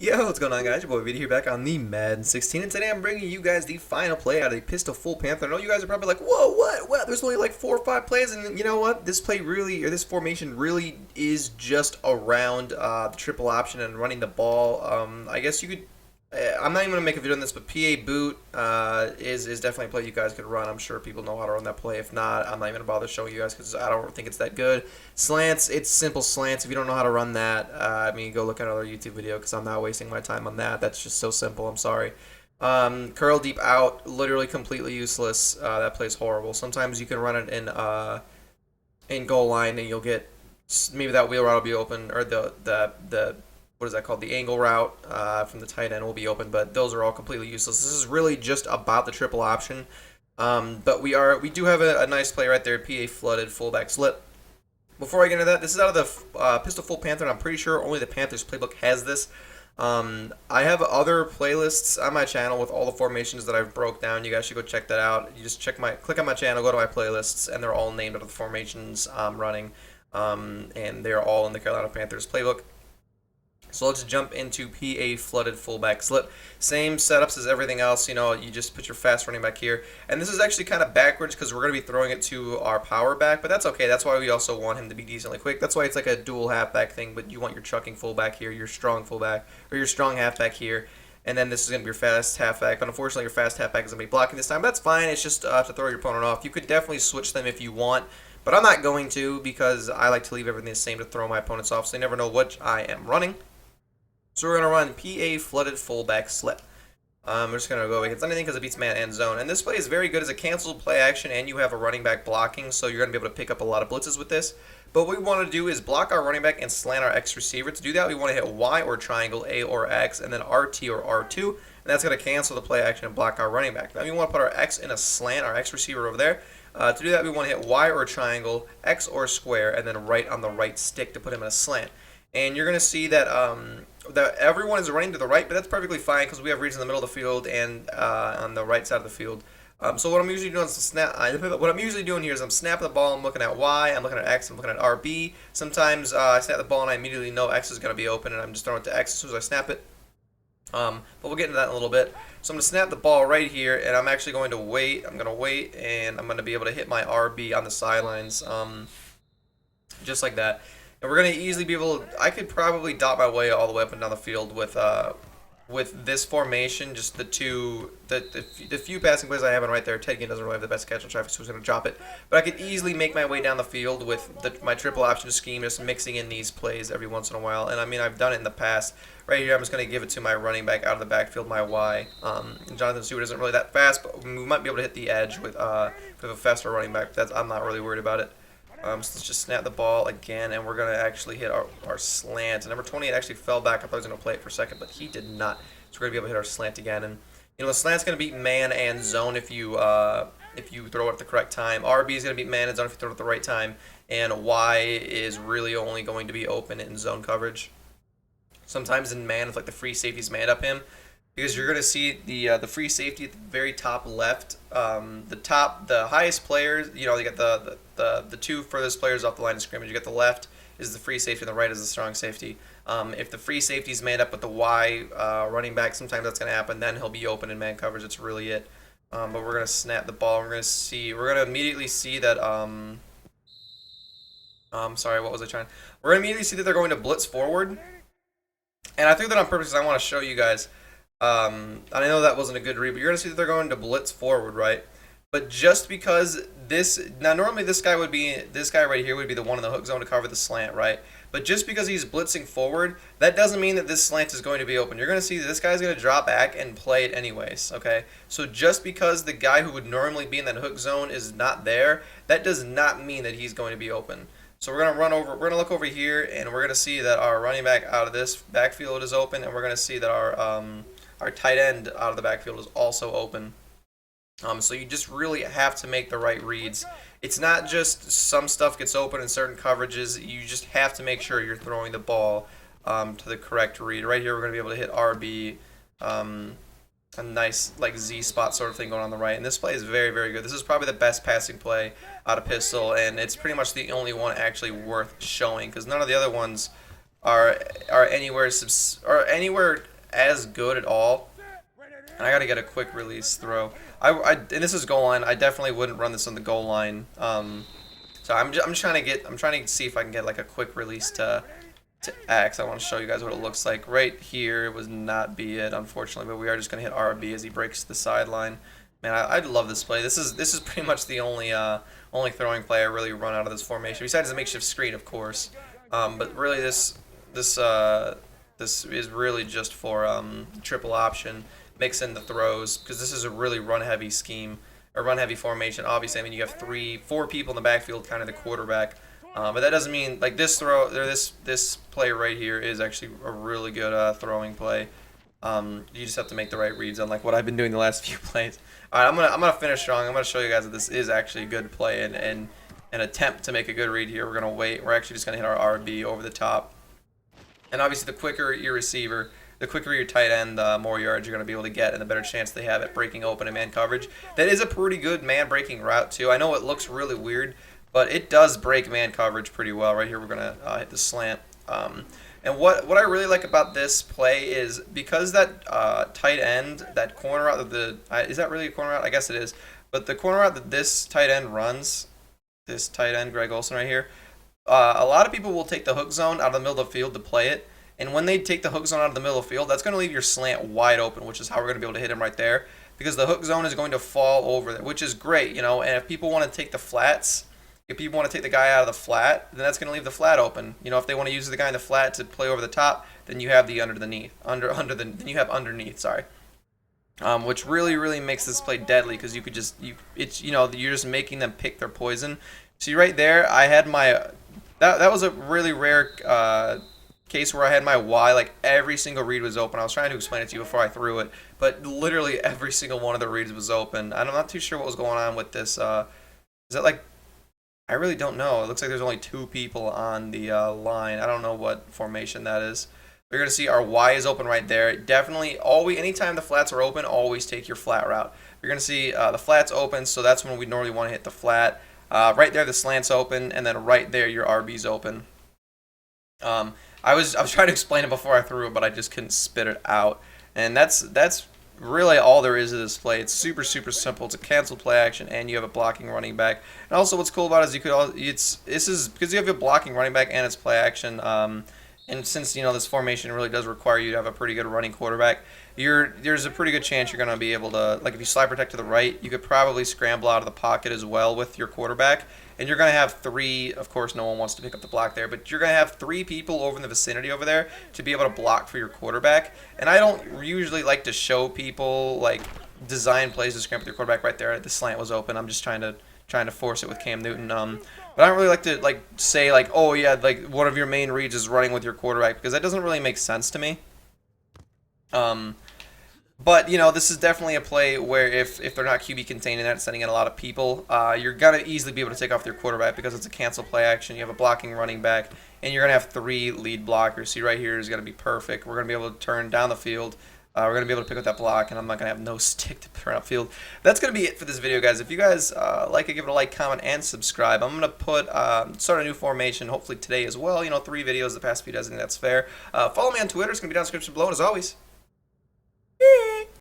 Yo, what's going on, guys? Your boy Vita here, back on the Madden 16, and today I'm bringing you guys the final play out of the Pistol Full Panther. I know you guys are probably like, whoa, what? What? There's only like 4 or 5 plays, and you know what? This play really, or this formation really is just around the triple option and running the ball. I guess you could. I'm not even gonna make a video on this, but PA boot is definitely a play you guys could run. I'm sure people know how to run that play. If not, I'm not even gonna bother showing you guys because I don't think it's that good. Slants, it's simple slants. If you don't know how to run that, go look at another YouTube video because I'm not wasting my time on that. That's just so simple. I'm sorry. Curl deep out, literally completely useless. That play's horrible. Sometimes you can run it in goal line and you'll get maybe that wheel route will be open, or the what is that called? The angle route from the tight end will be open, but those are all completely useless. This is really just about the triple option. But we do have a nice play right there, PA flooded fullback slip. Before I get into that, this is out of the Pistol Full Panther, and I'm pretty sure only the Panthers playbook has this. I have other playlists on my channel with all the formations that I've broke down. You guys should go check that out. You just click on my channel, go to my playlists, and they're all named after the formations I'm running. And they're all in the Carolina Panthers playbook. So let's jump into PA flooded fullback slip. Same setups as everything else. You know, you just put your fast running back here. And this is actually kind of backwards because we're going to be throwing it to our power back, but that's okay. That's why we also want him to be decently quick. That's why it's like a dual halfback thing, but you want your chucking fullback here, your strong fullback, or your strong halfback here. And then this is going to be your fast halfback. But unfortunately, your fast halfback is going to be blocking this time. But that's fine. It's just to throw your opponent off. You could definitely switch them if you want. But I'm not going to because I like to leave everything the same to throw my opponents off. So they never know which I am running. So we're going to run PA flooded fullback slip. We're just going to go against anything because it beats man and zone. And this play is very good as a canceled play action, and you have a running back blocking, so you're going to be able to pick up a lot of blitzes with this. But what we want to do is block our running back and slant our X receiver. To do that, we want to hit Y or triangle, A or X, and then RT or R2. And that's going to cancel the play action and block our running back. Now we want to put our X in a slant, our X receiver over there. To do that, we want to hit Y or triangle, X or square, and then right on the right stick to put him in a slant. And you're going to see that that everyone is running to the right, but that's perfectly fine because we have reads in the middle of the field and on the right side of the field. So what I'm usually doing is what I'm usually doing here is I'm snapping the ball. I'm looking at Y. I'm looking at X. I'm looking at RB. Sometimes I snap the ball and I immediately know X is going to be open, and I'm just throwing it to X as soon as I snap it. But we'll get into that in a little bit. So I'm going to snap the ball right here, and I'm actually going to wait. I'm going to wait, and I'm going to be able to hit my RB on the sidelines, just like that. And we're going to easily be able to, I could probably dot my way all the way up and down the field with this formation, just the few passing plays I have in right there. Ted Ginn doesn't really have the best catch on traffic, so he's going to drop it. But I could easily make my way down the field with my triple option scheme, just mixing in these plays every once in a while. And I mean, I've done it in the past. Right here, I'm just going to give it to my running back out of the backfield, my Y. Jonathan Stewart isn't really that fast, but we might be able to hit the edge with a faster running back. I'm not really worried about it. So let's just snap the ball again, and we're going to actually hit our slant. And number 28 actually fell back. I thought he was going to play it for a second, but he did not. So we're going to be able to hit our slant again. And, you know, the slant's going to beat man and zone if you throw it at the correct time. RB is going to beat man and zone if you throw it at the right time. And Y is really only going to be open in zone coverage. Sometimes in man, if like the free safety's manned up him, because you're going to see the free safety at the very top left. The highest players, you know, you got the two furthest players off the line of scrimmage. You got the left is the free safety and the right is the strong safety. If the free safety is made up with the Y running back, sometimes that's going to happen. Then he'll be open in man coverage. That's really it. But we're going to snap the ball. We're going to immediately see that. Sorry, what was I trying? We're going to immediately see that they're going to blitz forward. And I threw that on purpose because I want to show you guys. And I know that wasn't a good read, but you're going to see that they're going to blitz forward, right? But just because normally this guy right here would be the one in the hook zone to cover the slant, right? But just because he's blitzing forward, that doesn't mean that this slant is going to be open. You're going to see that this guy's going to drop back and play it anyways, okay? So just because the guy who would normally be in that hook zone is not there, that does not mean that he's going to be open. So we're going to look over here, and we're going to see that our running back out of this backfield is open, and we're going to see that our tight end out of the backfield is also open. So you just really have to make the right reads. It's not just some stuff gets open in certain coverages. You just have to make sure you're throwing the ball to the correct read. Right here, we're going to be able to hit RB, a nice like Z spot sort of thing going on the right. And this play is very, very good. This is probably the best passing play out of Pistol, and it's pretty much the only one actually worth showing because none of the other ones are anywhere as good at all. And I got to get a quick release throw. And this is goal line. I definitely wouldn't run this on the goal line. So I'm trying to see if I can get like a quick release to X. I want to show you guys what it looks like. Right here would not be it, unfortunately, but we are just going to hit RB as he breaks the sideline. Man, I love this play. This is pretty much the only throwing play I really run out of this formation, besides the makeshift screen, of course. But really, this is really just for triple option, mix in the throws, because this is a really run-heavy scheme, a run-heavy formation. Obviously, I mean, you have 4 people in the backfield, kind of the quarterback. But that doesn't mean, like, this play right here is actually a really good throwing play. You just have to make the right reads, unlike what I've been doing the last few plays. All right, I'm gonna finish strong. I'm gonna show you guys that this is actually a good play and an attempt to make a good read here. We're gonna wait. We're actually just gonna hit our RB over the top. And obviously, the quicker your receiver, the quicker your tight end, the more yards you're gonna be able to get, and the better chance they have at breaking open in man coverage. That is a pretty good man breaking route too. I know it looks really weird, but it does break man coverage pretty well. Right here, we're gonna hit the slant. And what I really like about this play is because that tight end, that corner route, is that really a corner route? I guess it is. But the corner route that this tight end runs, this tight end, Greg Olsen right here, a lot of people will take the hook zone out of the middle of the field to play it. And when they take the hook zone out of the middle of the field, that's going to leave your slant wide open, which is how we're going to be able to hit him right there. Because the hook zone is going to fall over there, which is great, you know. And if people want to take the flats, if people want to take the guy out of the flat, then that's going to leave the flat open. You know, if they want to use the guy in the flat to play over the top, then you have the then you have underneath, sorry. Which really makes this play deadly, because you could just you're just making them pick their poison. See right there, I had my that was a really rare case where I had my Y, like every single read was open. I was trying to explain it to you before I threw it, but literally every single one of the reads was open. I'm not too sure what was going on with this. Is that like, I really don't know. It looks like there's only 2 people on the line. I don't know what formation that is. We're going to see our Y is open right there. Definitely, anytime the flats are open, always take your flat route. You're going to see the flat's open, so that's when we normally want to hit the flat. Right there, the slant's open, and then right there, your RB's open. I was trying to explain it before I threw it, but I just couldn't spit it out. And that's really all there is to this play. It's super simple. It's a cancel play action, and you have a blocking running back. And also, what's cool about it is this is because you have a blocking running back and it's play action. And since this formation really does require you to have a pretty good running quarterback, there's a pretty good chance you're going to be able to, like, if you slide protect to the right, you could probably scramble out of the pocket as well with your quarterback. And you're going to have 3, of course, no one wants to pick up the block there, but you're going to have 3 people over in the vicinity over there to be able to block for your quarterback. And I don't usually like to show people, like, design plays to scramble with your quarterback right there. The slant was open. I'm just trying to force it with Cam Newton. But I don't really like to say oh yeah, like one of your main reads is running with your quarterback, because that doesn't really make sense to me. But this is definitely a play where if they're not QB contained and that's sending in a lot of people, you're gonna easily be able to take off your quarterback, because it's a cancel play action. You have a blocking running back, and you're gonna have 3 lead blockers. See right here is gonna be perfect. We're gonna be able to turn down the field. We're going to be able to pick up that block, and I'm not going to have no stick to turn upfield. That's going to be it for this video, guys. If you guys like it, give it a like, comment, and subscribe. I'm going to start a new formation, hopefully today as well. 3 videos the past few days, I think that's fair. Follow me on Twitter. It's going to be down in the description below, and as always,